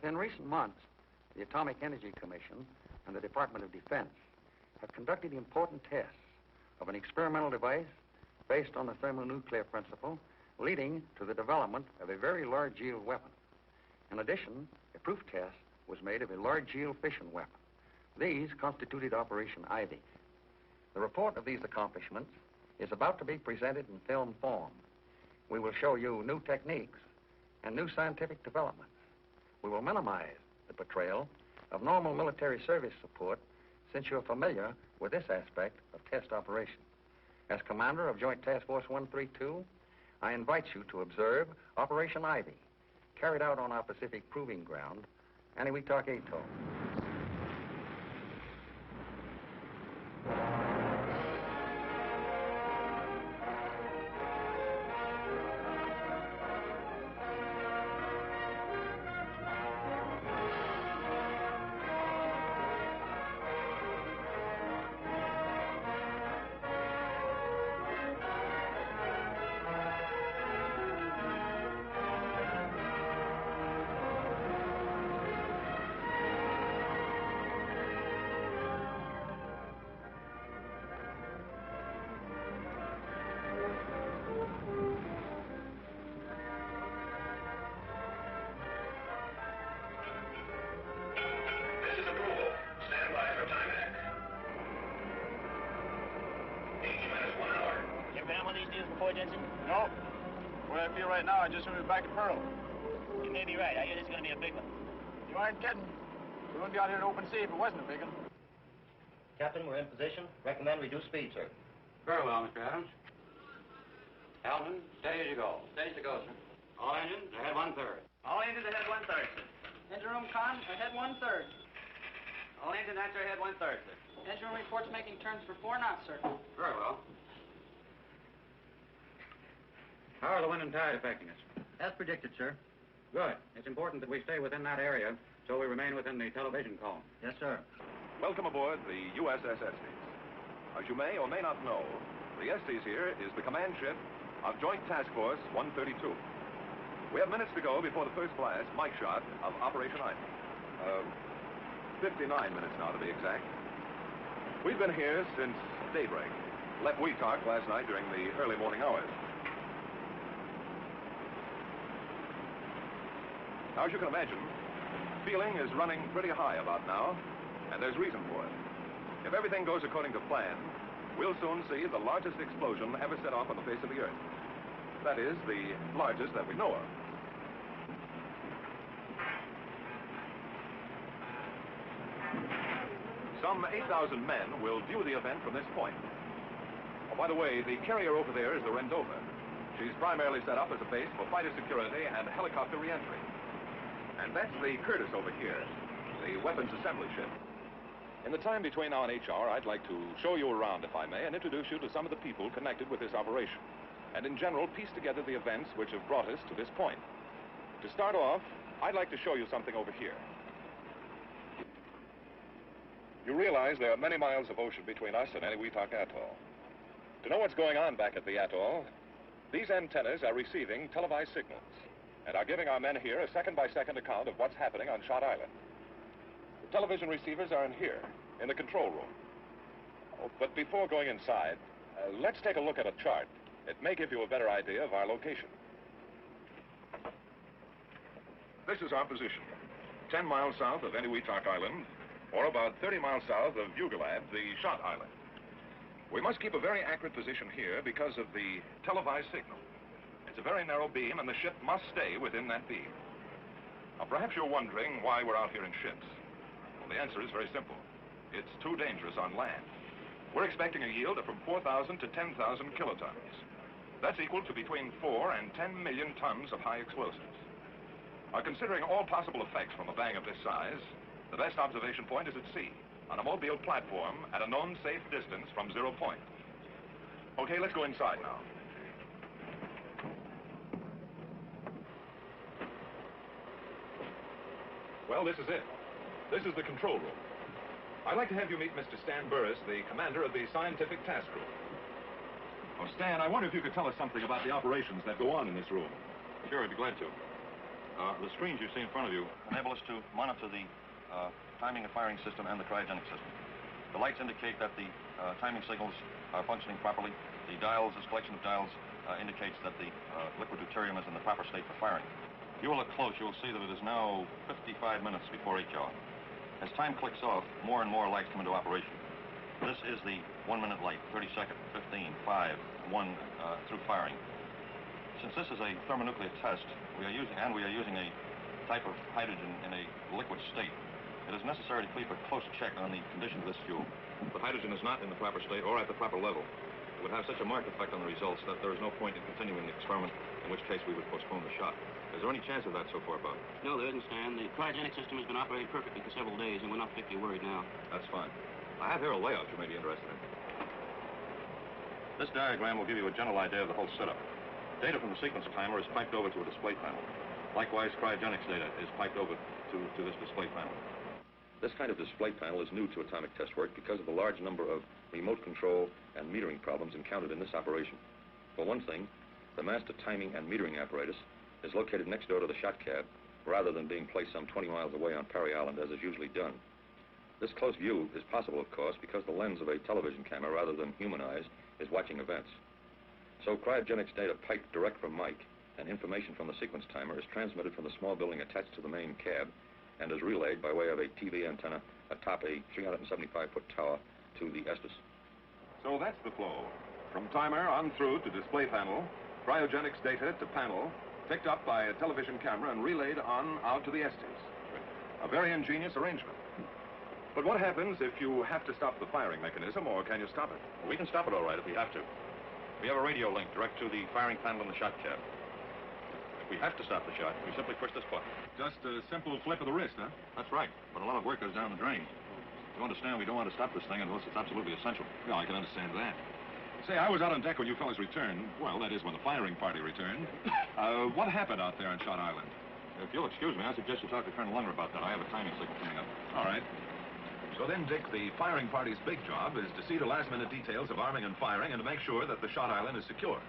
Within recent months, the Atomic Energy Commission and the Department of Defense have conducted important tests of an experimental device based on the thermonuclear principle, leading to the development of a very large yield weapon. In addition, a proof test was made of a large yield fission weapon. These constituted Operation Ivy. The report of these accomplishments is about to be presented in film form. We will show you new techniques and new scientific developments. We will minimize the portrayal of normal military service support, since you're familiar with this aspect of test operations. As commander of Joint Task Force 132, I invite you to observe Operation Ivy, carried out on our Pacific Proving Ground, Eniwetok Atoll. No. Where I feel right now, I just heard it back at Pearl. You may be right. I hear this is going to be a big one. You aren't kidding. We wouldn't be out here in open sea if it wasn't a big one. Captain, we're in position. Recommend reduced speed, sir. Very well, Mr. Adams. Alvin, steady as you go. Steady as you go, sir. All engines ahead 1/3. All engines ahead 1/3, sir. Engine room con ahead 1/3. All engine answer ahead 1/3, sir. Engine room reports making turns for 4 knots, sir. Very well. How are the wind and tide affecting us? As predicted, sir. Good. It's important that we stay within that area so we remain within the television column. Yes, sir. Welcome aboard the USS Estes. As you may or may not know, the Estes here is the command ship of Joint Task Force 132. We have minutes to go before the first blast, mic shot, of Operation Ivy. 59 minutes now, to be exact. We've been here since daybreak. Left Wetok last night during the early morning hours. Now, as you can imagine, feeling is running pretty high about now, and there's reason for it. If everything goes according to plan, we'll soon see the largest explosion ever set off on the face of the Earth. That is, the largest that we know of. Some 8,000 men will view the event from this point. Oh, by the way, the carrier over there is the Rendova. She's primarily set up as a base for fighter security and helicopter reentry. And that's the Curtis over here, the weapons assembly ship. In the time between now and HR, I'd like to show you around, if I may, and introduce you to some of the people connected with this operation, and in general, piece together the events which have brought us to this point. To start off, I'd like to show you something over here. You realize there are many miles of ocean between us and Eniwetok Atoll. To know what's going on back at the atoll, these antennas are receiving televised signals and are giving our men here a second-by-second account of what's happening on Shot Island. The television receivers are in here, in the control room. Oh, but before going inside, let's take a look at a chart. It may give you a better idea of our location. This is our position, 10 miles south of Eniwetok Island, or about 30 miles south of Ugalad, the Shot Island. We must keep a very accurate position here because of the televised signal. It's a very narrow beam, and the ship must stay within that beam. Now, perhaps you're wondering why we're out here in ships. Well, the answer is very simple. It's too dangerous on land. We're expecting a yield of from 4,000 to 10,000 kilotons. That's equal to between 4 and 10 million tons of high explosives. Now, considering all possible effects from a bang of this size, the best observation point is at sea, on a mobile platform at a known safe distance from 0 point. Okay, let's go inside now. Well, this is it. This is the control room. I'd like to have you meet Mr. Stan Burris, the commander of the scientific task group. Oh, Stan, I wonder if you could tell us something about the operations that go on in this room. Sure, I'd be glad to. The screens you see in front of you enable us to monitor the timing and firing system and the cryogenic system. The lights indicate that the timing signals are functioning properly. The dials, this collection of dials, indicates that the liquid deuterium is in the proper state for firing. If you will look close, you will see that it is now 55 minutes before H hour. As time clicks off, more and more lights come into operation. This is the 1-minute light, 30 second, 15, 5, 1 through firing. Since this is a thermonuclear test, we are using a type of hydrogen in a liquid state, it is necessary to keep a close check on the condition of this fuel. If the hydrogen is not in the proper state or at the proper level, it would have such a marked effect on the results that there is no point in continuing the experiment, in which case we would postpone the shot. Is there any chance of that so far, Bob? No, there isn't, Stan. The cryogenic system has been operating perfectly for several days, and we're not particularly worried now. That's fine. I have here a layout you may be interested in. This diagram will give you a general idea of the whole setup. Data from the sequence timer is piped over to a display panel. Likewise, cryogenics data is piped over to this display panel. This kind of display panel is new to atomic test work because of the large number of remote control and metering problems encountered in this operation. For one thing, the master timing and metering apparatus is located next door to the shot cab, rather than being placed some 20 miles away on Perry Island, as is usually done. This close view is possible, of course, because the lens of a television camera, rather than human eyes, is watching events. So cryogenics data piped direct from Mike, and information from the sequence timer is transmitted from the small building attached to the main cab, and is relayed by way of a TV antenna atop a 375-foot tower to the Estes. So that's the flow. From timer on through to display panel, cryogenics data to panel, picked up by a television camera and relayed on out to the Estes. A very ingenious arrangement. But what happens if you have to stop the firing mechanism, or can you stop it? We can stop it all right if we have to. We have a radio link direct to the firing panel in the shot cab. If we have to stop the shot, we simply push this button. Just a simple flip of the wrist, huh? That's right, but a lot of work goes down the drain. You understand we don't want to stop this thing unless it's absolutely essential. Well, I can understand that. Say, I was out on deck when you fellas returned. Well, that is when the firing party returned. What happened out there on Shot Island? If you'll excuse me, I suggest you talk to Colonel Lunger about that. I have a timing signal coming up. All right. So then, Dick, the firing party's big job is to see to last-minute details of arming and firing and to make sure that the Shot Island is secure.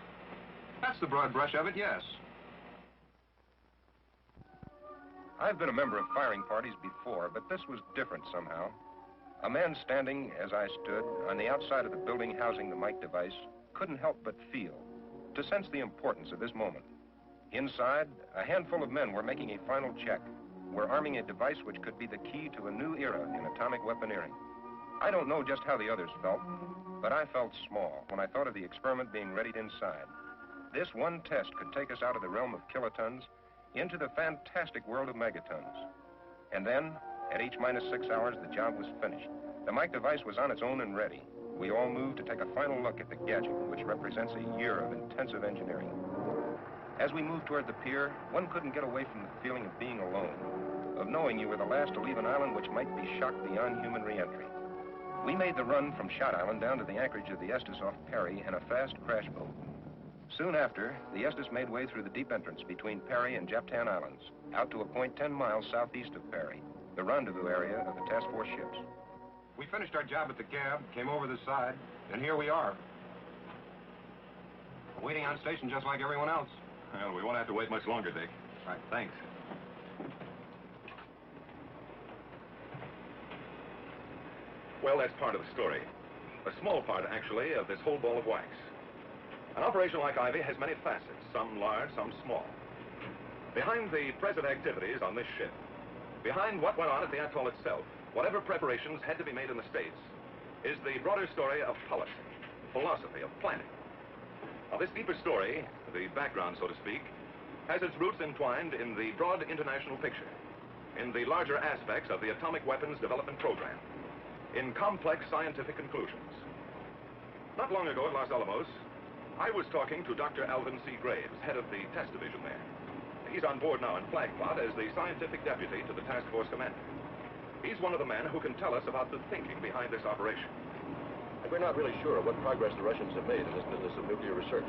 That's the broad brush of it, yes. I've been a member of firing parties before, but this was different somehow. A man standing, as I stood, on the outside of the building housing the Mike device couldn't help but feel, to sense the importance of this moment. Inside, a handful of men were making a final check. We're arming a device which could be the key to a new era in atomic weaponeering. I don't know just how the others felt, but I felt small when I thought of the experiment being readied inside. This one test could take us out of the realm of kilotons into the fantastic world of megatons. And then, at H-6 hours, the job was finished. The Mike device was on its own and ready. We all moved to take a final look at the gadget, which represents a year of intensive engineering. As we moved toward the pier, one couldn't get away from the feeling of being alone, of knowing you were the last to leave an island which might be shocked beyond human re-entry. We made the run from Shot Island down to the anchorage of the Estes off Perry in a fast crash boat. Soon after, the Estes made way through the deep entrance between Perry and Japtan Islands, out to a point 10 miles southeast of Perry, the rendezvous area of the task force ships. We finished our job at the cab, came over the side, and here we are. Waiting on station just like everyone else. Well, we won't have to wait much longer, Dick. Right. Thanks. Well, that's part of the story. A small part, actually, of this whole ball of wax. An operation like Ivy has many facets, some large, some small. Behind the present activities on this ship, behind what went on at the atoll itself, whatever preparations had to be made in the States, is the broader story of policy, philosophy, of planning. Now, this deeper story, the background, so to speak, has its roots entwined in the broad international picture, in the larger aspects of the atomic weapons development program, in complex scientific conclusions. Not long ago at Los Alamos, I was talking to Dr. Alvin C. Graves, head of the test division there. He's on board now in Flagpot as the scientific deputy to the task force commander. He's one of the men who can tell us about the thinking behind this operation. And we're not really sure what progress the Russians have made in this business of nuclear research.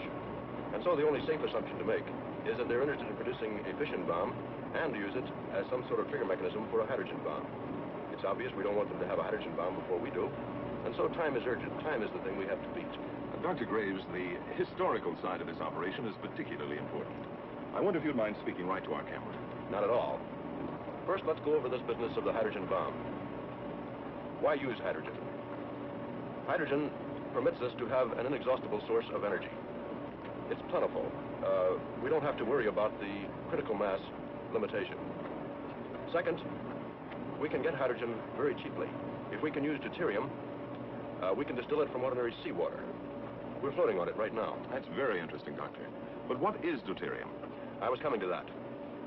And so the only safe assumption to make is that they're interested in producing a fission bomb and to use it as some sort of trigger mechanism for a hydrogen bomb. It's obvious we don't want them to have a hydrogen bomb before we do. And so time is urgent. Time is the thing we have to beat. Dr. Graves, the historical side of this operation is particularly important. I wonder if you'd mind speaking right to our camera. Not at all. First, let's go over this business of the hydrogen bomb. Why use hydrogen? Hydrogen permits us to have an inexhaustible source of energy. It's plentiful. We don't have to worry about the critical mass limitation. Second, we can get hydrogen very cheaply. If we can use deuterium, we can distill it from ordinary seawater. We're floating on it right now. That's very interesting, Doctor. But what is deuterium? I was coming to that.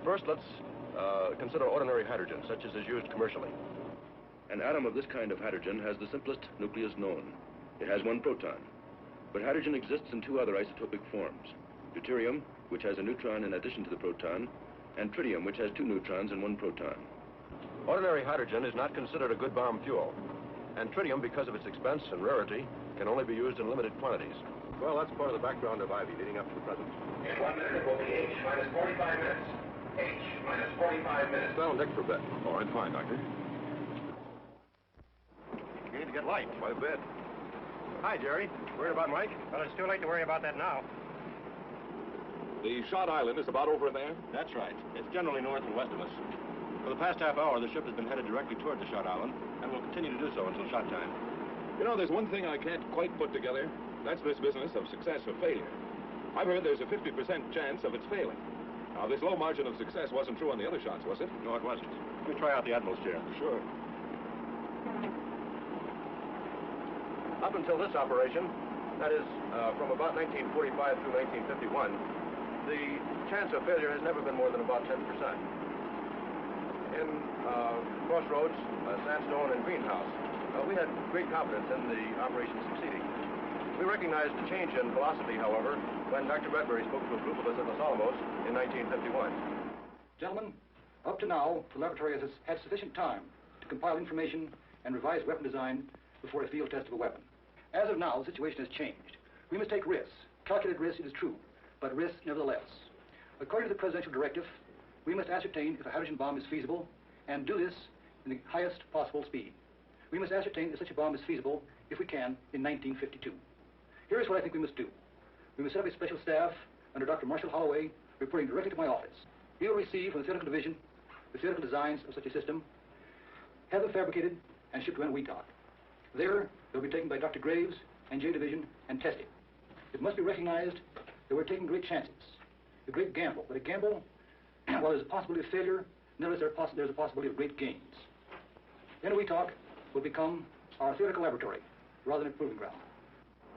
First, let's consider ordinary hydrogen, such as is used commercially. An atom of this kind of hydrogen has the simplest nucleus known. It has one proton. But hydrogen exists in two other isotopic forms. Deuterium, which has a neutron in addition to the proton, and tritium, which has two neutrons and one proton. Ordinary hydrogen is not considered a good bomb fuel. And tritium, because of its expense and rarity, can only be used in limited quantities. Well, that's part of the background of Ivy leading up to the present. In 1 minute, it will be H minus 45 minutes. H minus 45 minutes. Down on deck for a bit. All right, fine, Doctor. You need to get light. Quite a bit. Hi, Jerry. Worried about Mike? Well, it's too late to worry about that now. The shot island is about over there? That's right. It's generally north and west of us. For the past half hour, the ship has been headed directly toward the shot island, and will continue to do so until shot time. You know, there's one thing I can't quite put together. That's this business of success or failure. I've heard there's a 50% chance of its failing. Now, this low margin of success wasn't true on the other shots, was it? No, it wasn't. Let me try out the Admiral's chair. Sure. Up until this operation, that is, from about 1945 through 1951, the chance of failure has never been more than about 10%. In Crossroads, Sandstone, and Greenhouse, we had great confidence in the operation succeeding. We recognized the change in philosophy, however, when Dr. Bradbury spoke to a group of us at Los Alamos in 1951. Gentlemen, up to now, the laboratory has had sufficient time to compile information and revise weapon design before a field test of a weapon. As of now, the situation has changed. We must take risks. Calculated risks, it is true, but risks nevertheless. According to the presidential directive, we must ascertain if a hydrogen bomb is feasible and do this in the highest possible speed. We must ascertain if such a bomb is feasible, if we can, in 1952. Here is what I think we must do. We must set up a special staff under Dr. Marshall Holloway, reporting directly to my office. He will receive from the theoretical division the theoretical designs of such a system, have them fabricated, and shipped to Eniwetok. There, they'll be taken by Dr. Graves and J Division and tested. It must be recognized that we're taking great chances, a great gamble. But a gamble, while there's a possibility of failure, nevertheless there's a possibility of great gains. Eniwetok will become our theoretical laboratory rather than a proving ground.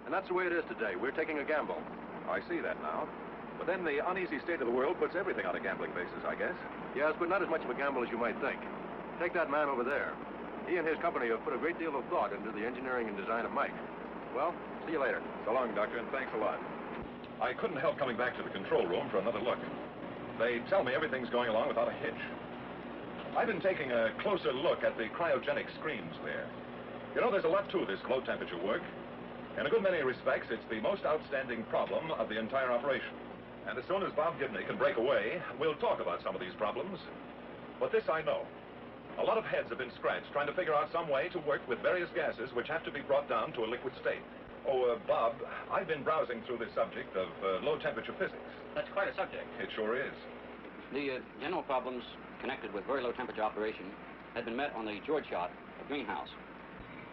And that's the way it is today. We're taking a gamble. I see that now. But then the uneasy state of the world puts everything on a gambling basis, I guess. Yes, but not as much of a gamble as you might think. Take that man over there. He and his company have put a great deal of thought into the engineering and design of Mike. Well, see you later. So long, Doctor, and thanks a lot. I couldn't help coming back to the control room for another look. They tell me everything's going along without a hitch. I've been taking a closer look at the cryogenic screens there. You know, there's a lot to this low-temperature work. In a good many respects, it's the most outstanding problem of the entire operation. And as soon as Bob Gibney can break away, we'll talk about some of these problems. But this I know. A lot of heads have been scratched trying to figure out some way to work with various gases which have to be brought down to a liquid state. Oh, Bob, I've been browsing through this subject of low-temperature physics. That's quite a subject. It sure is. The general problems connected with very low-temperature operation had been met on the George shot at Greenhouse.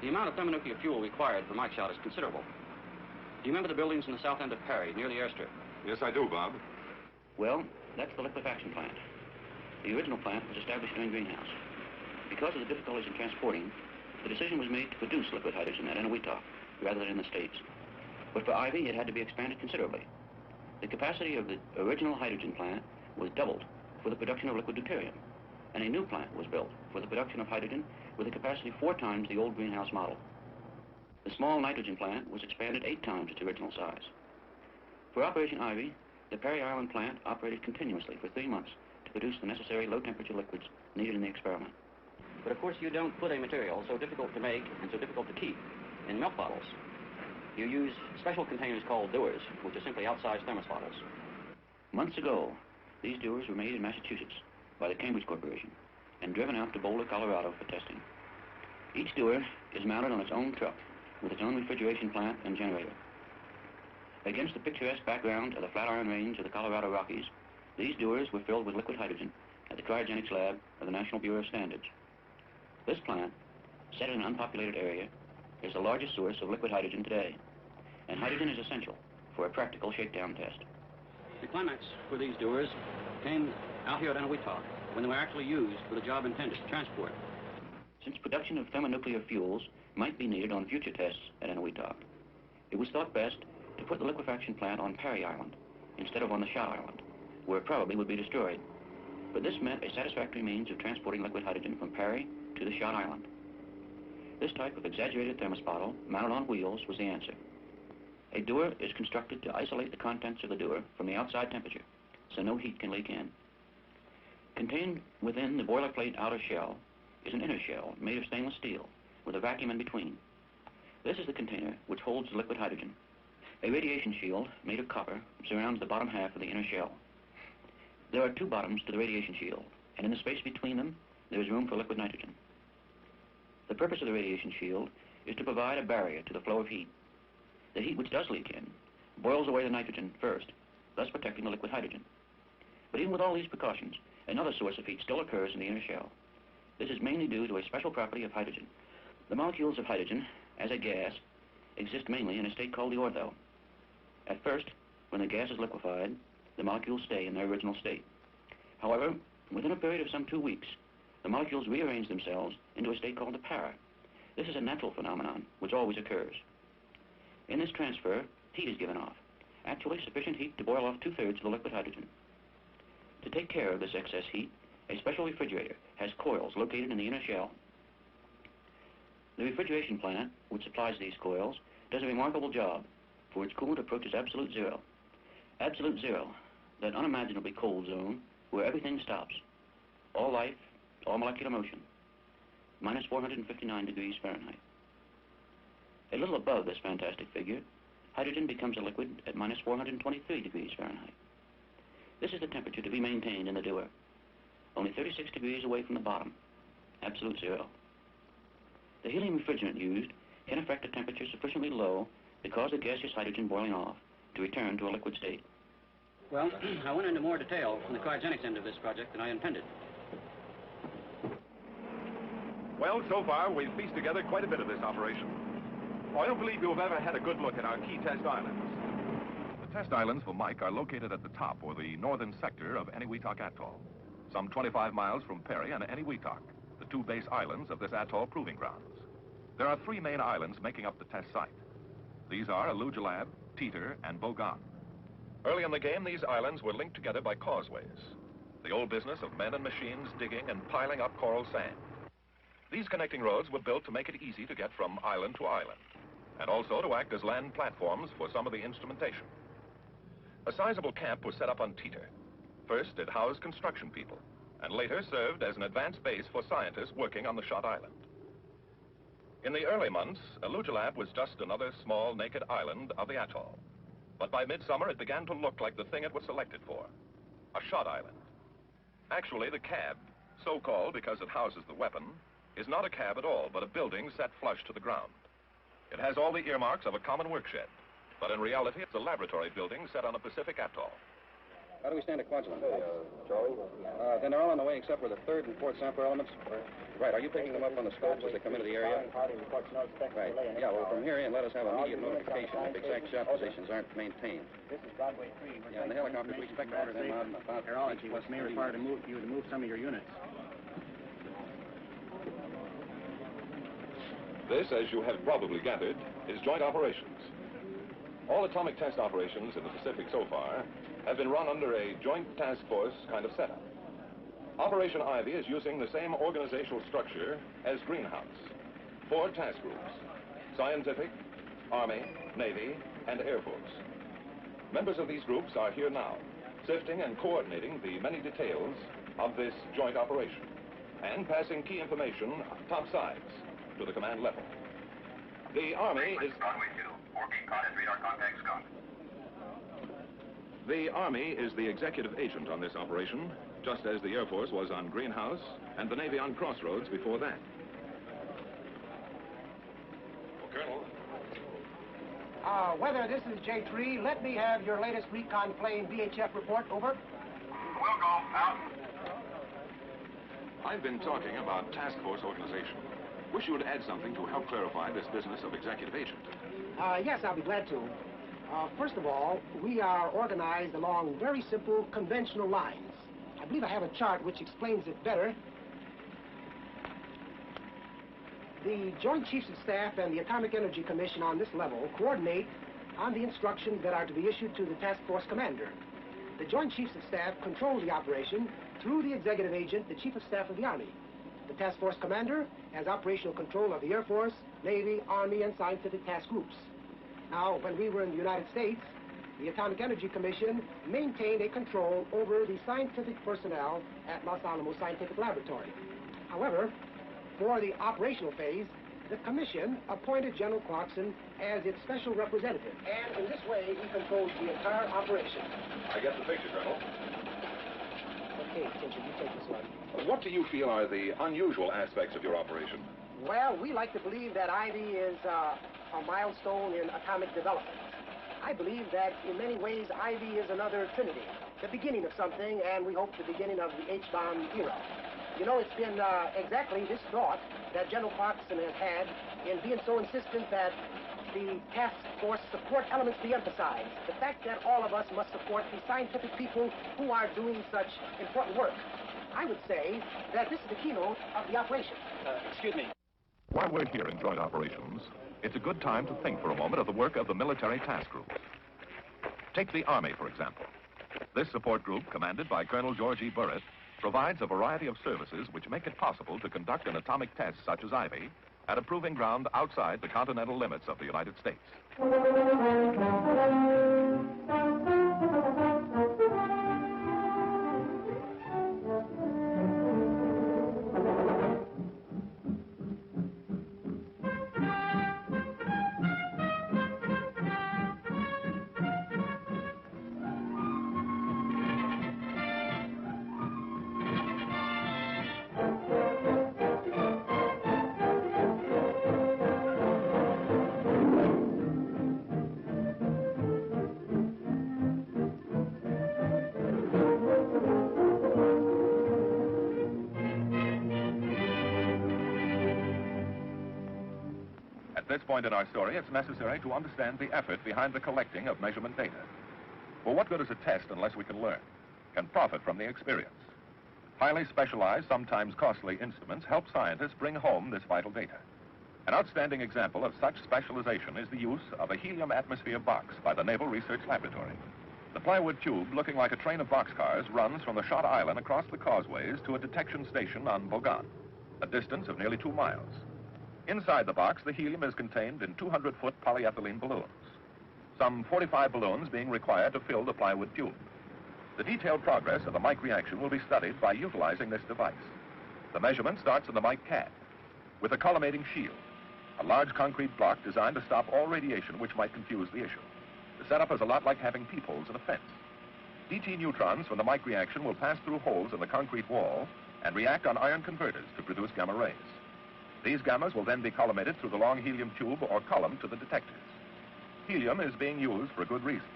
The amount of thermonuclear fuel required for Mike's shot is considerable. Do you remember the buildings in the south end of Perry, near the airstrip? Yes, I do, Bob. Well, that's the liquefaction plant. The original plant was established during Greenhouse. Because of the difficulties in transporting, the decision was made to produce liquid hydrogen at Eniwetok rather than in the States. But for Ivy, it had to be expanded considerably. The capacity of the original hydrogen plant was doubled for the production of liquid deuterium, and a new plant was built for the production of hydrogen with a capacity 4 times the old Greenhouse model. The small nitrogen plant was expanded 8 times its original size. For Operation Ivy, the Perry Island plant operated continuously for 3 months to produce the necessary low-temperature liquids needed in the experiment. But of course, you don't put a material so difficult to make and so difficult to keep in milk bottles. You use special containers called dewars, which are simply outsized thermos bottles. Months ago, these dewars were made in Massachusetts by the Cambridge Corporation and driven out to Boulder, Colorado for testing. Each dewar is mounted on its own truck with its own refrigeration plant and generator. Against the picturesque background of the Flatiron Range of the Colorado Rockies, these dewars were filled with liquid hydrogen at the cryogenics lab of the National Bureau of Standards. This plant, set in an unpopulated area, is the largest source of liquid hydrogen today, and hydrogen is essential for a practical shakedown test. The climax for these doers came out here at Eniwetok when they were actually used for the job intended, transport. Since production of thermonuclear fuels might be needed on future tests at Eniwetok, it was thought best to put the liquefaction plant on Parry Island instead of on the Shot Island, where it probably would be destroyed. But this meant a satisfactory means of transporting liquid hydrogen from Parry to the Shot Island. This type of exaggerated thermos bottle mounted on wheels was the answer. A dewar is constructed to isolate the contents of the dewar from the outside temperature, so no heat can leak in. Contained within the boilerplate outer shell is an inner shell made of stainless steel with a vacuum in between. This is the container which holds the liquid hydrogen. A radiation shield made of copper surrounds the bottom half of the inner shell. There are two bottoms to the radiation shield, and in the space between them, there is room for liquid nitrogen. The purpose of the radiation shield is to provide a barrier to the flow of heat. The heat which does leak in boils away the nitrogen first, thus protecting the liquid hydrogen. But even with all these precautions, another source of heat still occurs in the inner shell. This is mainly due to a special property of hydrogen. The molecules of hydrogen, as a gas, exist mainly in a state called the ortho. At first, when the gas is liquefied, the molecules stay in their original state. However, within a period of some 2 weeks, the molecules rearrange themselves into a state called the para. This is a natural phenomenon which always occurs. In this transfer, heat is given off, actually sufficient heat to boil off 2/3 of the liquid hydrogen. To take care of this excess heat, a special refrigerator has coils located in the inner shell. The refrigeration plant, which supplies these coils, does a remarkable job, for its coolant approaches absolute zero. Absolute zero, that unimaginably cold zone where everything stops. All life, all molecular motion. Minus 459 degrees Fahrenheit. A little above this fantastic figure, hydrogen becomes a liquid at minus 423 degrees Fahrenheit. This is the temperature to be maintained in the dewar, only 36 degrees away from the bottom, absolute zero. The helium refrigerant used can affect a temperature sufficiently low to cause the gaseous hydrogen boiling off to return to a liquid state. Well, I went into more detail from the cryogenics end of this project than I intended. Well, so far, we've pieced together quite a bit of this operation. I don't believe you've ever had a good look at our key test islands. The test islands for Mike are located at the top, or the northern sector, of Eniwetok Atoll, some 25 miles from Parry and Eniwetok, the two base islands of this atoll proving grounds. There are 3 main islands making up the test site. These are Eniwetok, Teeter, and Bogan. Early in the game, these islands were linked together by causeways, the old business of men and machines digging and piling up coral sand. These connecting roads were built to make it easy to get from island to island, and also to act as land platforms for some of the instrumentation. A sizable camp was set up on Teeter. First, it housed construction people, and later served as an advanced base for scientists working on the Shot Island. In the early months, Eniwetok was just another small, naked island of the atoll. But by midsummer, it began to look like the thing it was selected for, a Shot Island. Actually, the cab, so called because it houses the weapon, is not a cab at all, but a building set flush to the ground. It has all the earmarks of a common workshed, but in reality, it's a laboratory building set on a Pacific atoll. How do we stand at quadrant? Then they're all on the way except for the 3rd and 4th sample elements? Right. Are you picking them up on the scopes as they come into the area? Right. Yeah, well, from here in, let us have immediate notification if exact shot positions aren't maintained. This is Broadway 3. Yeah, and the helicopters, we expect to order them out in about... Aerology, which may require you to move some of your units. This, as you have probably gathered, is joint operations. All atomic test operations in the Pacific so far have been run under a joint task force kind of setup. Operation Ivy is using the same organizational structure as Greenhouse. 4 task groups: Scientific, Army, Navy, and Air Force. Members of these groups are here now, sifting and coordinating the many details of this joint operation, and passing key information topsides to the command level. The Army is... Broadway 2, 4 Contact radar contact Scott. The Army is the executive agent on this operation, just as the Air Force was on Greenhouse and the Navy on Crossroads before that. Colonel. Weather, this is J3. Let me have your latest recon plane VHF report. Over. We'll go. Out. I've been talking about task force organization. Wish you would add something to help clarify this business of executive agent. Yes, I'll be glad to. First of all, we are organized along very simple, conventional lines. I believe I have a chart which explains it better. The Joint Chiefs of Staff and the Atomic Energy Commission on this level coordinate on the instructions that are to be issued to the task force commander. The Joint Chiefs of Staff controls the operation through the executive agent, the Chief of Staff of the Army. The task force commander has operational control of the Air Force, Navy, Army, and scientific task groups. Now, when we were in the United States, the Atomic Energy Commission maintained a control over the scientific personnel at Los Alamos Scientific Laboratory. However, for the operational phase, the Commission appointed General Clarkson as its special representative. And in this way, he controls the entire operation. I get the picture, Colonel. Okay, Tinker, you take this one. What do you feel are the unusual aspects of your operation? Well, we like to believe that Ivy is a milestone in atomic development. I believe that in many ways, Ivy is another Trinity, the beginning of something, and we hope the beginning of the H-bomb era. You know, it's been exactly this thought that General Clarkson has had in being so insistent that the task force support elements be emphasized. The fact that all of us must support the scientific people who are doing such important work. I would say that this is the keynote of the operation. Excuse me. While we're here in joint operations, it's a good time to think for a moment of the work of the military task groups. Take the Army, for example. This support group, commanded by Colonel George E. Burritt, provides a variety of services which make it possible to conduct an atomic test such as Ivy at a proving ground outside the continental limits of the United States. At this point in our story, it's necessary to understand the effort behind the collecting of measurement data. For what good is a test unless we can learn, can profit from the experience? Highly specialized, sometimes costly instruments help scientists bring home this vital data. An outstanding example of such specialization is the use of a helium atmosphere box by the Naval Research Laboratory. The plywood tube, looking like a train of boxcars, runs from the Shot Island across the causeways to a detection station on Forgotton, a distance of nearly 2 miles. Inside the box, the helium is contained in 200-foot polyethylene balloons, some 45 balloons being required to fill the plywood tube. The detailed progress of the mic reaction will be studied by utilizing this device. The measurement starts in the mic cap with a collimating shield, a large concrete block designed to stop all radiation which might confuse the issue. The setup is a lot like having peepholes in a fence. DT neutrons from the mic reaction will pass through holes in the concrete wall and react on iron converters to produce gamma rays. These gammas will then be collimated through the long helium tube or column to the detectors. Helium is being used for a good reason.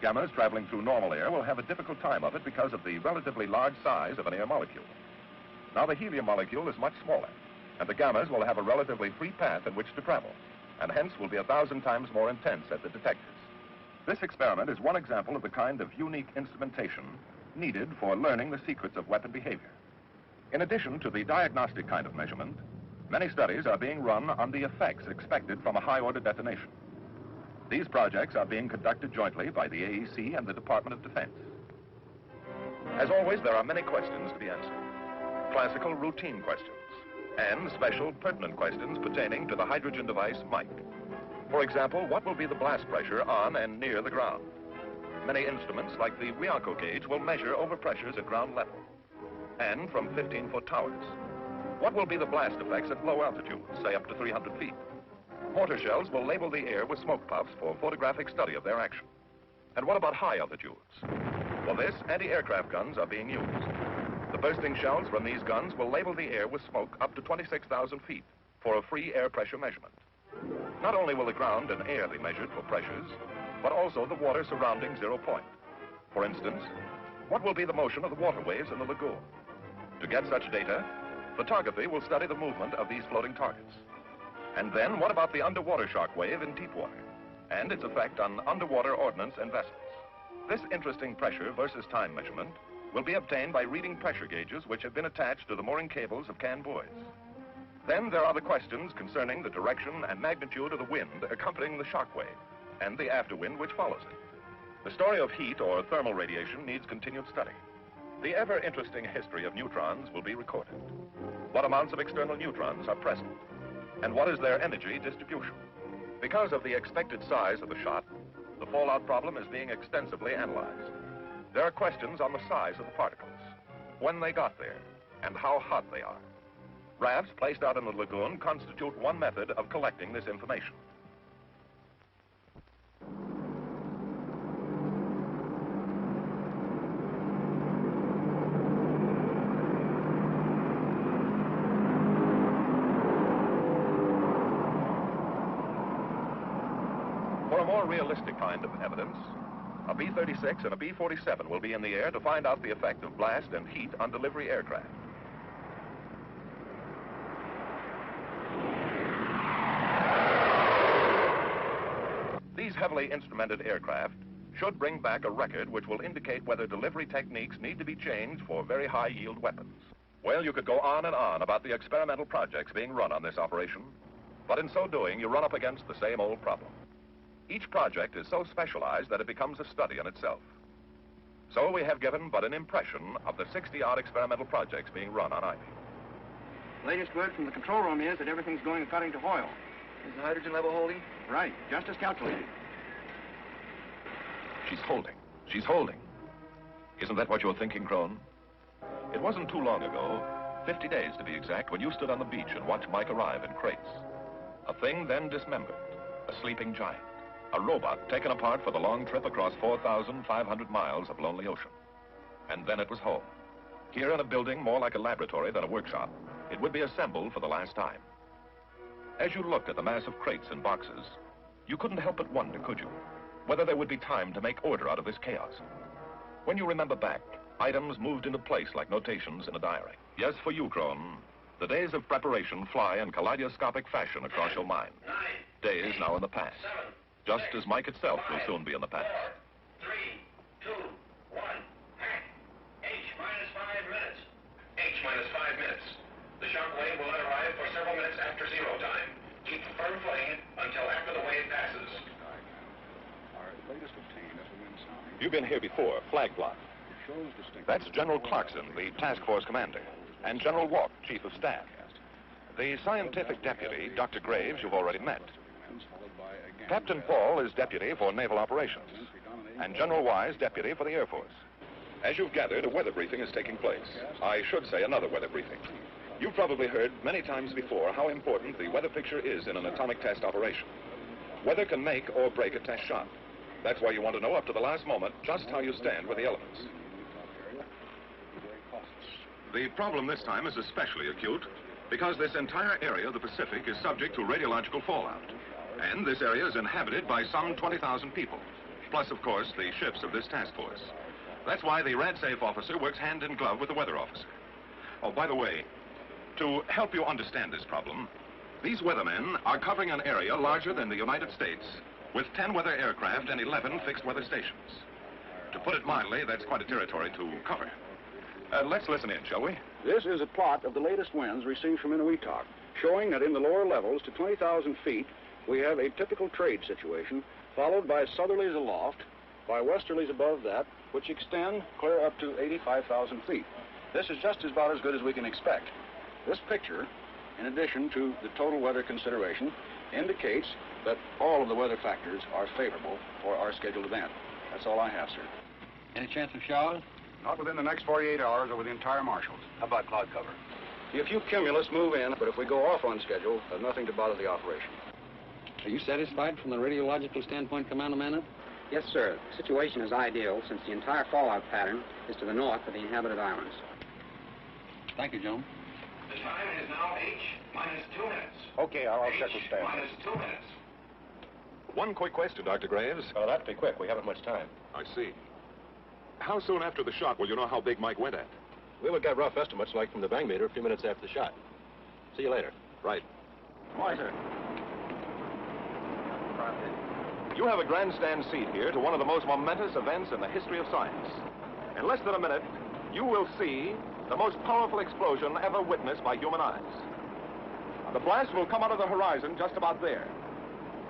Gammas traveling through normal air will have a difficult time of it because of the relatively large size of an air molecule. Now the helium molecule is much smaller, and the gammas will have a relatively free path in which to travel, and hence will be 1,000 times more intense at the detectors. This experiment is one example of the kind of unique instrumentation needed for learning the secrets of weapon behavior. In addition to the diagnostic kind of measurement, many studies are being run on the effects expected from a high-order detonation. These projects are being conducted jointly by the AEC and the Department of Defense. As always, there are many questions to be answered. Classical routine questions and special pertinent questions pertaining to the hydrogen device mic. For example, what will be the blast pressure on and near the ground? Many instruments, like the Wiaco gauge, will measure overpressures at ground level and from 15-foot towers. What will be the blast effects at low altitudes, say up to 300 feet? Mortar shells will label the air with smoke puffs for photographic study of their action. And what about high altitudes? For this, anti-aircraft guns are being used. The bursting shells from these guns will label the air with smoke up to 26,000 feet for a free air pressure measurement. Not only will the ground and air be measured for pressures, but also the water surrounding 0 point. For instance, what will be the motion of the water waves in the lagoon? To get such data, photography will study the movement of these floating targets. And then, what about the underwater shock wave in deep water and its effect on underwater ordnance and vessels? This interesting pressure versus time measurement will be obtained by reading pressure gauges which have been attached to the mooring cables of can buoys. Then there are the questions concerning the direction and magnitude of the wind accompanying the shock wave and the afterwind which follows it. The story of heat or thermal radiation needs continued study. The ever-interesting history of neutrons will be recorded. What amounts of external neutrons are present? And what is their energy distribution? Because of the expected size of the shot, the fallout problem is being extensively analyzed. There are questions on the size of the particles, when they got there, and how hot they are. Rafts placed out in the lagoon constitute one method of collecting this information. For a more realistic kind of evidence, a B-36 and a B-47 will be in the air to find out the effect of blast and heat on delivery aircraft. These heavily instrumented aircraft should bring back a record which will indicate whether delivery techniques need to be changed for very high-yield weapons. Well, you could go on and on about the experimental projects being run on this operation, but in so doing, you run up against the same old problem. Each project is so specialized that it becomes a study in itself. So we have given but an impression of the 60-odd experimental projects being run on Ivy. Latest word from the control room is that everything's going according to Hoyle. Is the hydrogen level holding? Right, just as calculated. She's holding. She's holding. Isn't that what you're thinking, Crone? It wasn't too long ago, 50 days to be exact, when you stood on the beach and watched Mike arrive in crates. A thing then dismembered, a sleeping giant. A robot taken apart for the long trip across 4,500 miles of lonely ocean. And then it was home. Here in a building more like a laboratory than a workshop, it would be assembled for the last time. As you looked at the mass of crates and boxes, you couldn't help but wonder, could you, whether there would be time to make order out of this chaos. When you remember back, items moved into place like notations in a diary. Yes, for you, Crone, the days of preparation fly in kaleidoscopic fashion across your mind. Days now in the past. Just as Mike itself will soon be in the past. 3, 2, 1, H minus 5 minutes. H minus 5 minutes. The shock wave will not arrive for several minutes after zero time. Keep the firm footing until after the wave passes. You've been here before, flag plot. That's General Clarkson, the task force commander, and General Walk, chief of staff. The scientific deputy, Dr. Graves, you've already met. Captain Paul is deputy for naval operations, and General Wise, deputy for the Air Force. As you've gathered, a weather briefing is taking place. I should say another weather briefing. You've probably heard many times before how important the weather picture is in an atomic test operation. Weather can make or break a test shot. That's why you want to know up to the last moment just how you stand with the elements. The problem this time is especially acute because this entire area of the Pacific is subject to radiological fallout. And this area is inhabited by some 20,000 people, plus, of course, the ships of this task force. That's why the RadSafe officer works hand in glove with the weather officer. Oh, by the way, to help you understand this problem, these weathermen are covering an area larger than the United States with 10 weather aircraft and 11 fixed weather stations. To put it mildly, that's quite a territory to cover. Let's listen in, shall we? This is a plot of the latest winds received from Eniwetok, showing that in the lower levels to 20,000 feet, we have a typical trade situation, followed by southerlies aloft, by westerlies above that, which extend clear up to 85,000 feet. This is just about as good as we can expect. This picture, in addition to the total weather consideration, indicates that all of the weather factors are favorable for our scheduled event. That's all I have, sir. Any chance of showers? Not within the next 48 hours over the entire marshals. How about cloud cover? A few cumulus move in, but if we go off on schedule, there's nothing to bother the operation. Are you satisfied from the radiological standpoint, Commander Manette? Yes, sir. The situation is ideal since the entire fallout pattern is to the north of the inhabited islands. Thank you, Joan. The time is now H minus 2 minutes. Okay, I'll check with staff. Minus 2 minutes. One quick question, Dr. Graves. Oh, that'd be quick. We haven't much time. I see. How soon after the shot will you know how big Mike went at? We will get rough estimates like from the bang meter a few minutes after the shot. See you later. Right. Why, sir? You have a grandstand seat here to one of the most momentous events in the history of science. In less than a minute, you will see the most powerful explosion ever witnessed by human eyes. The blast will come out of the horizon just about there.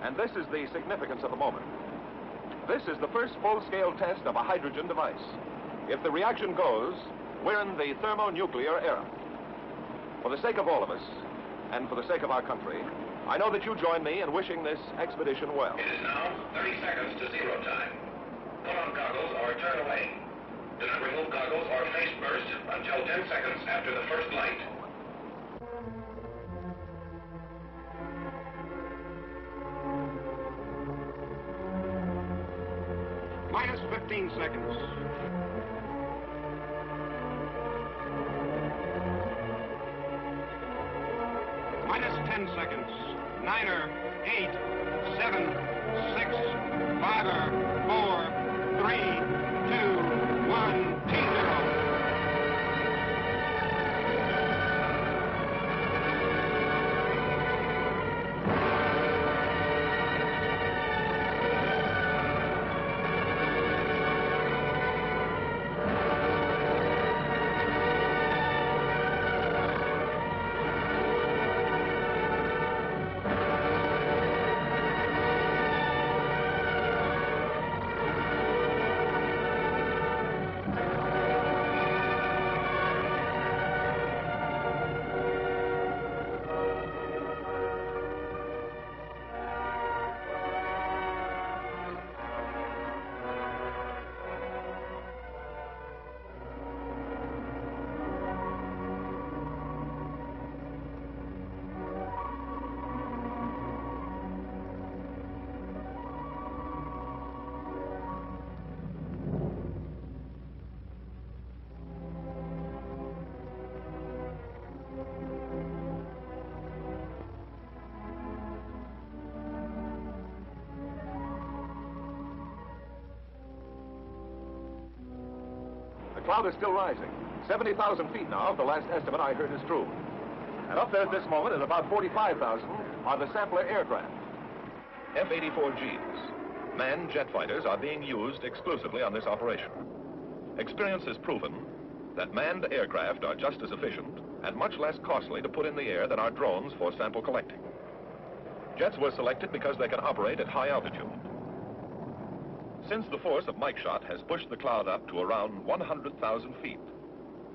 And this is the significance of the moment. This is the first full-scale test of a hydrogen device. If the reaction goes, we're in the thermonuclear era. For the sake of all of us, and for the sake of our country, I know that you join me in wishing this expedition well. It is now 30 seconds to zero time. Put on goggles or turn away. Do not remove goggles or face burst until 10 seconds after the first light. Minus 15 seconds. Minus 10 seconds. 9er, 8, 7, 6, 5er, 4, 3, 2, 1, T0. The cloud is still rising. 70,000 feet now, if the last estimate I heard is true. And up there at this moment, at about 45,000, are the sampler aircraft. F-84Gs, manned jet fighters, are being used exclusively on this operation. Experience has proven that manned aircraft are just as efficient and much less costly to put in the air than our drones for sample collecting. Jets were selected because they can operate at high altitude. Since the force of Mike shot has pushed the cloud up to around 100,000 feet,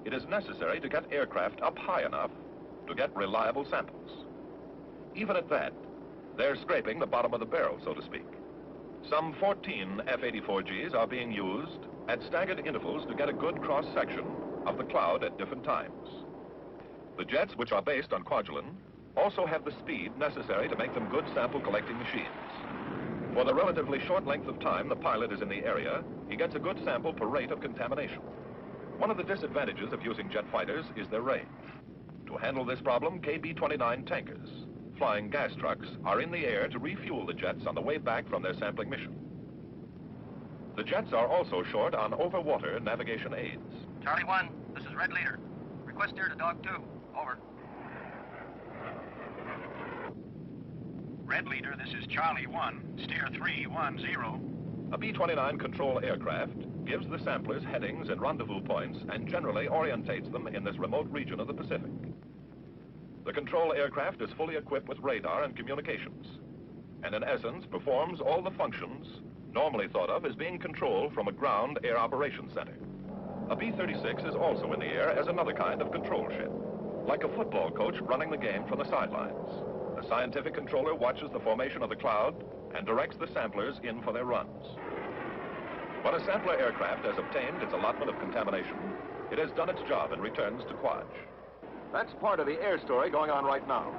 it is necessary to get aircraft up high enough to get reliable samples. Even at that, they're scraping the bottom of the barrel, so to speak. Some 14 F-84Gs are being used at staggered intervals to get a good cross-section of the cloud at different times. The jets, which are based on Kwajalein, also have the speed necessary to make them good sample-collecting machines. For the relatively short length of time the pilot is in the area, he gets a good sample per rate of contamination. One of the disadvantages of using jet fighters is their range. To handle this problem, KB-29 tankers, flying gas trucks, are in the air to refuel the jets on the way back from their sampling mission. The jets are also short on over-water navigation aids. Charlie 1, this is Red Leader. Request steer to Dog 2. Over. Red Leader, this is Charlie 1. Steer 310. A B-29 control aircraft gives the samplers headings and rendezvous points and generally orientates them in this remote region of the Pacific. The control aircraft is fully equipped with radar and communications, and in essence performs all the functions normally thought of as being controlled from a ground air operations center. A B-36 is also in the air as another kind of control ship, like a football coach running the game from the sidelines. The scientific controller watches the formation of the cloud and directs the samplers in for their runs. When a sampler aircraft has obtained its allotment of contamination, it has done its job and returns to Kwaj. That's part of the air story going on right now.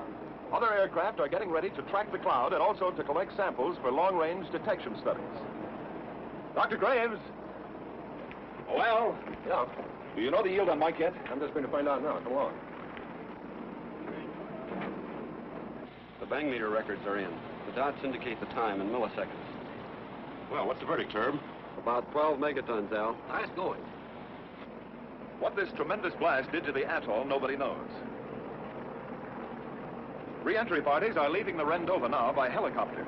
Other aircraft are getting ready to track the cloud and also to collect samples for long-range detection studies. Dr. Graves? Well? Yeah. Do you know the yield on Mike yet? I'm just going to find out now. Come along. The bang meter records are in. The dots indicate the time in milliseconds. Well, what's the verdict, Herb? About 12 megatons, Al. Nice going. What this tremendous blast did to the atoll, nobody knows. Re-entry parties are leaving the Rendova now by helicopter.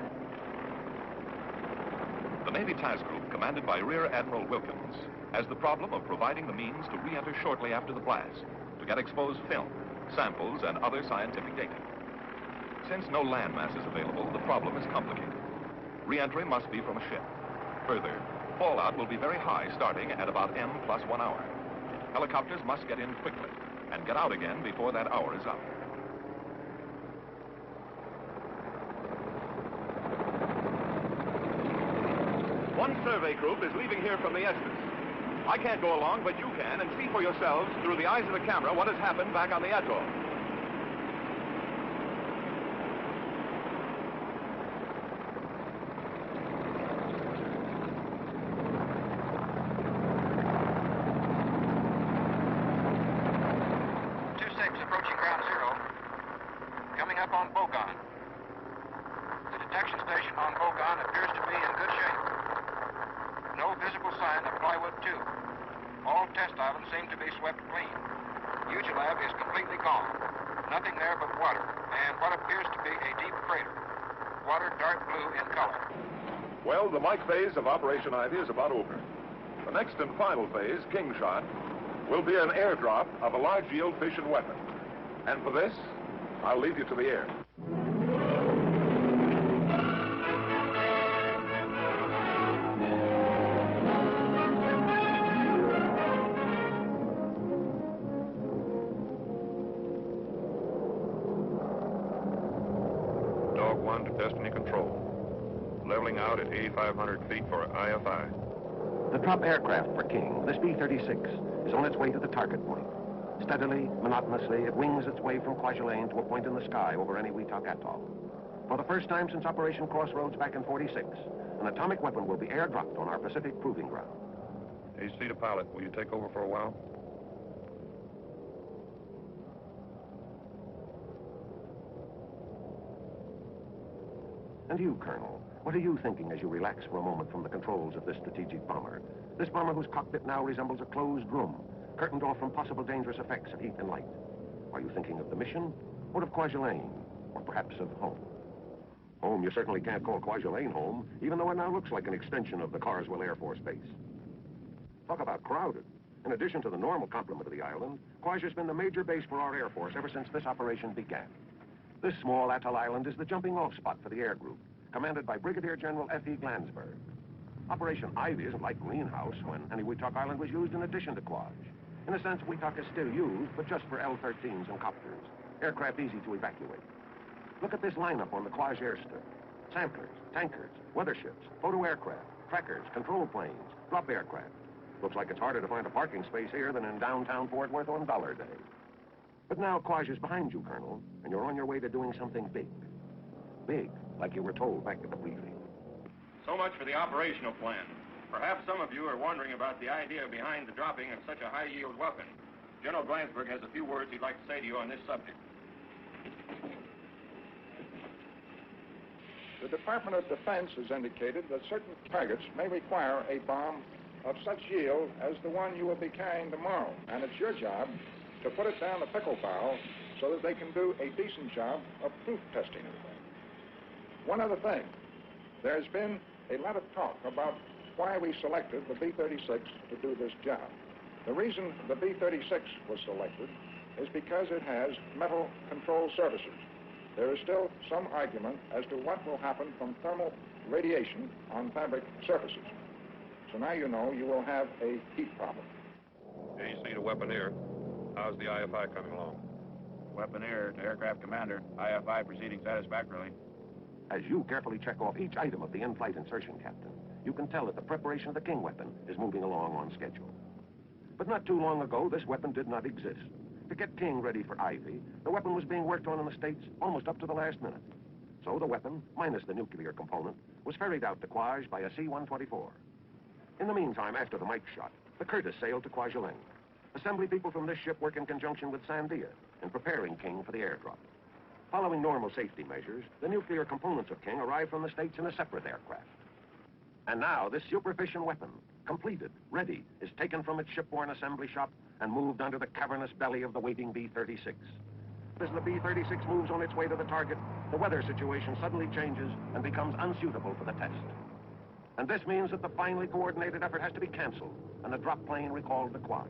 The Navy Task Group, commanded by Rear Admiral Wilkins, has the problem of providing the means to re-enter shortly after the blast, to get exposed film, samples, and other scientific data. Since no land mass is available, the problem is complicated. Re-entry must be from a ship. Further, fallout will be very high, starting at about M plus 1 hour. Helicopters must get in quickly and get out again before that hour is up. One survey group is leaving here from the Estes. I can't go along, but you can, and see for yourselves through the eyes of the camera what has happened back on the atoll. Approaching ground zero. Coming up on Forgotton. The detection station on Forgotton appears to be in good shape. No visible sign of plywood tube. All test islands seem to be swept clean. Ugilab is completely gone. Nothing there but water, and what appears to be a deep crater. Water dark blue in color. Well, the Mike phase of Operation Ivy is about over. The next and final phase, King Shot, will be an airdrop of a large yield fission weapon. And for this, I'll leave you to the air. Dog 1 to Destiny Control. Leveling out at 8,500 feet for IFI. The drop aircraft for King, this B-36, is on its way to the target point. Steadily, monotonously, it wings its way from Kwajalein to a point in the sky over Eniwetok Atoll. For the first time since Operation Crossroads back in '46, an atomic weapon will be airdropped on our Pacific proving ground. AC to pilot, will you take over for a while? And you, Colonel, what are you thinking as you relax for a moment from the controls of this strategic bomber? This bomber whose cockpit now resembles a closed room, curtained off from possible dangerous effects of heat and light. Are you thinking of the mission, or of Kwajalein, or perhaps of home? Home, you certainly can't call Kwajalein home, even though it now looks like an extension of the Carswell Air Force Base. Talk about crowded. In addition to the normal complement of the island, Kwaja's been the major base for our Air Force ever since this operation began. This small atoll island is the jumping-off spot for the air group, commanded by Brigadier General F.E. Glansberg. Operation Ivy isn't like Greenhouse, when Eniwetok Island was used in addition to Kwaj. In a sense, Wetok is still used, but just for L-13s and copters, aircraft easy to evacuate. Look at this lineup on the Kwaj airstrip. Samplers, tankers, weather ships, photo aircraft, trackers, control planes, drop aircraft. Looks like it's harder to find a parking space here than in downtown Fort Worth on Dollar Day. But now Kwaj is behind you, Colonel, and you're on your way to doing something big. Big, like you were told back at the briefing. So much for the operational plan. Perhaps some of you are wondering about the idea behind the dropping of such a high-yield weapon. General Glansberg has a few words he'd like to say to you on this subject. The Department of Defense has indicated that certain targets may require a bomb of such yield as the one you will be carrying tomorrow. And it's your job to put it down the pickle barrel so that they can do a decent job of proof testing it. One other thing, there's been a lot of talk about why we selected the B-36 to do this job. The reason the B-36 was selected is because it has metal control surfaces. There is still some argument as to what will happen from thermal radiation on fabric surfaces. So now you know you will have a heat problem. AC to Weaponeer. How's the IFI coming along? Weaponeer to aircraft commander. IFI proceeding satisfactorily. As you carefully check off each item of the in-flight insertion, Captain, you can tell that the preparation of the King weapon is moving along on schedule. But not too long ago, this weapon did not exist. To get King ready for Ivy, the weapon was being worked on in the States almost up to the last minute. So the weapon, minus the nuclear component, was ferried out to Kwaj by a C-124. In the meantime, after the Mike shot, the Curtis sailed to Kwajalein. Assembly people from this ship work in conjunction with Sandia in preparing King for the airdrop. Following normal safety measures, the nuclear components of King arrived from the States in a separate aircraft. And now, this superfission weapon, completed, ready, is taken from its shipborne assembly shop and moved under the cavernous belly of the waiting B-36. As the B-36 moves on its way to the target, the weather situation suddenly changes and becomes unsuitable for the test. And this means that the finely coordinated effort has to be canceled and the drop plane recalled to Quad.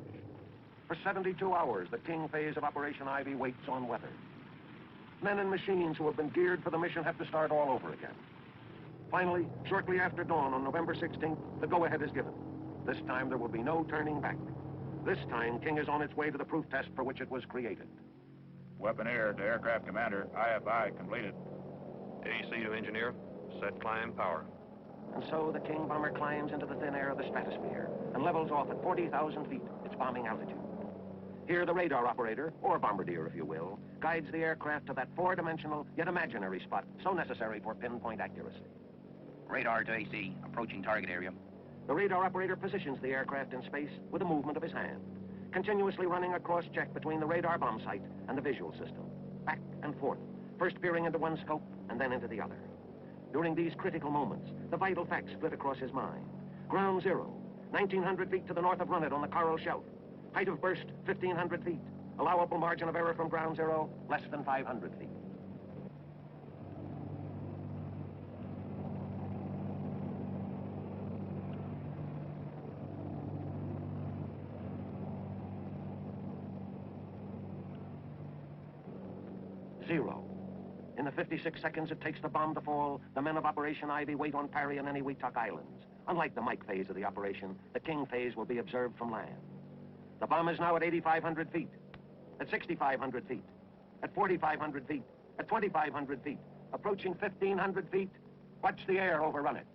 For 72 hours, the King phase of Operation Ivy waits on weather. Men and machines who have been geared for the mission have to start all over again. Finally, shortly after dawn on November 16th, the go-ahead is given. This time there will be no turning back. This time, King is on its way to the proof test for which it was created. Weaponeer to aircraft commander, IFI completed. AC to engineer, set climb power. And so the King bomber climbs into the thin air of the stratosphere and levels off at 40,000 feet, its bombing altitude. Here, the radar operator, or bombardier if you will, guides the aircraft to that four-dimensional, yet imaginary spot so necessary for pinpoint accuracy. Radar to AC, approaching target area. The radar operator positions the aircraft in space with a movement of his hand, continuously running a cross-check between the radar bomb sight and the visual system, back and forth, first peering into one scope and then into the other. During these critical moments, the vital facts flit across his mind. Ground zero, 1,900 feet to the north of Runnet on the Coral Shelf. Height of burst, 1,500 feet. Allowable margin of error from ground zero, less than 500 feet. Zero. In the 56 seconds it takes the bomb to fall, the men of Operation Ivy wait on Parry and Eniwetok Islands. Unlike the Mike phase of the operation, the King phase will be observed from land. The bomb is now at 8,500 feet, at 6,500 feet, at 4,500 feet, at 2,500 feet, approaching 1,500 feet. Watch the air overrun it.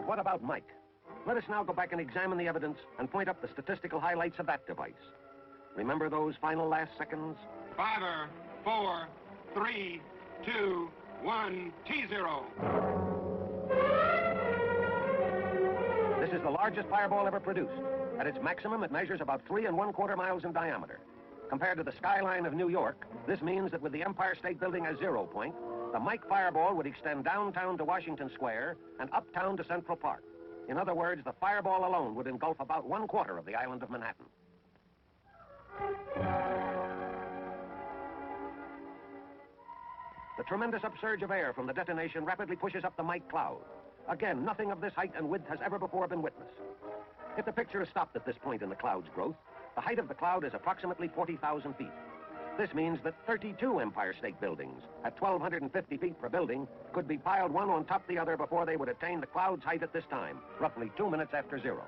What about Mike? Let us now go back and examine the evidence and point up the statistical highlights of that device. Remember those final last seconds? 5, 4, 3, 2, 1, T0. This is the largest fireball ever produced. At its maximum, it measures about 3 1/4 miles in diameter. Compared to the skyline of New York, this means that with the Empire State Building as 0 point, the Mike fireball would extend downtown to Washington Square and uptown to Central Park. In other words, the fireball alone would engulf about 1/4 of the island of Manhattan. The tremendous upsurge of air from the detonation rapidly pushes up the Mike cloud. Again, nothing of this height and width has ever before been witnessed. If the picture is stopped at this point in the cloud's growth, the height of the cloud is approximately 40,000 feet. This means that 32 Empire State Buildings, at 1,250 feet per building, could be piled one on top of the other before they would attain the cloud's height at this time, roughly 2 minutes after zero.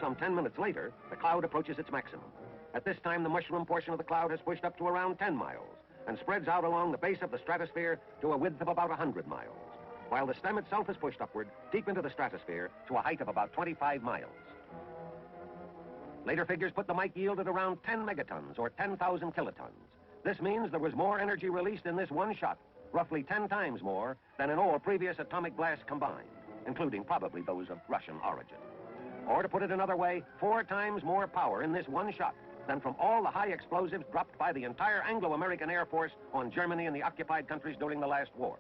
Some 10 minutes later, the cloud approaches its maximum. At this time, the mushroom portion of the cloud has pushed up to around 10 miles and spreads out along the base of the stratosphere to a width of about 100 miles, while the stem itself is pushed upward deep into the stratosphere to a height of about 25 miles. Later figures put the Mike yield at around 10 megatons, or 10,000 kilotons. This means there was more energy released in this one shot, roughly 10 times more than in all previous atomic blasts combined, including probably those of Russian origin. Or to put it another way, 4 times more power in this one shot than from all the high explosives dropped by the entire Anglo-American Air Force on Germany and the occupied countries during the last war.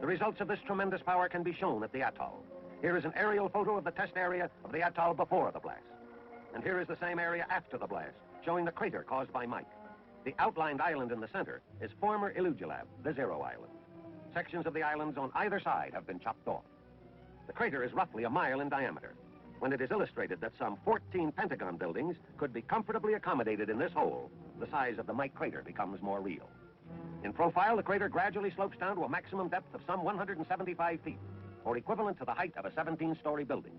The results of this tremendous power can be shown at the atoll. Here is an aerial photo of the test area of the atoll before the blast. And here is the same area after the blast, showing the crater caused by Mike. The outlined island in the center is former Eniwetok, the Zero Island. Sections of the islands on either side have been chopped off. The crater is roughly a mile in diameter. When it is illustrated that some 14 Pentagon buildings could be comfortably accommodated in this hole, the size of the Mike crater becomes more real. In profile, the crater gradually slopes down to a maximum depth of some 175 feet, or equivalent to the height of a 17-story building.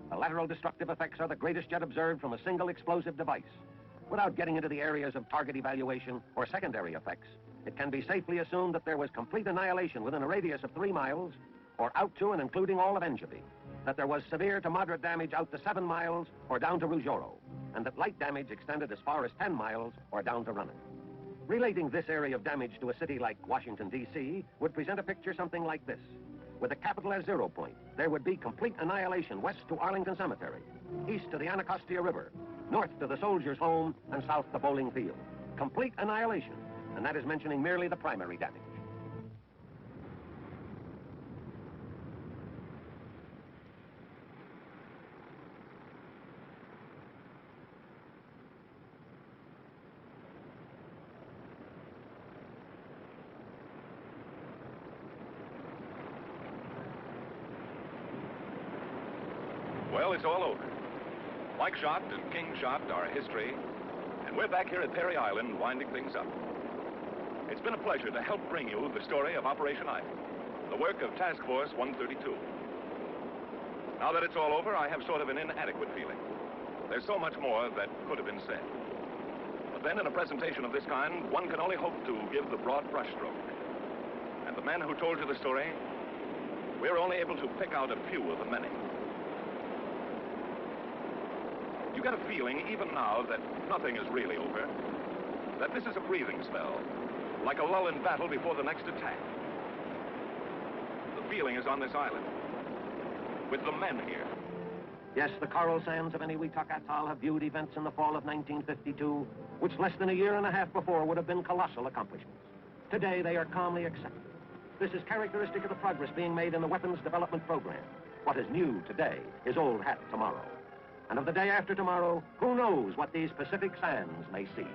The lateral destructive effects are the greatest yet observed from a single explosive device. Without getting into the areas of target evaluation or secondary effects, it can be safely assumed that there was complete annihilation within a radius of 3 miles, or out to and including all of Enjabie, that there was severe to moderate damage out to 7 miles or down to Rujoro, and that light damage extended as far as 10 miles or down to Running. Relating this area of damage to a city like Washington, D.C. would present a picture something like this. With a capital as 0 point, there would be complete annihilation west to Arlington Cemetery, east to the Anacostia River, north to the Soldiers' Home, and south to Bowling Field. Complete annihilation, and that is mentioning merely the primary damage. Well, it's all over. Mike Shot and King Shot are history, and we're back here at Perry Island winding things up. It's been a pleasure to help bring you the story of Operation Island, the work of Task Force 132. Now that it's all over, I have sort of an inadequate feeling. There's so much more that could have been said. But then in a presentation of this kind, one can only hope to give the broad brushstroke. And the men who told you the story, we're only able to pick out a few of the many. You get a feeling, even now, that nothing is really over, that this is a breathing spell, like a lull in battle before the next attack. The feeling is on this island, with the men here. Yes, the coral sands of Eniwetok Atoll have viewed events in the fall of 1952, which less than a year and a half before would have been colossal accomplishments. Today, they are calmly accepted. This is characteristic of the progress being made in the weapons development program. What is new today is old hat tomorrow. And of the day after tomorrow, who knows what these Pacific sands may see?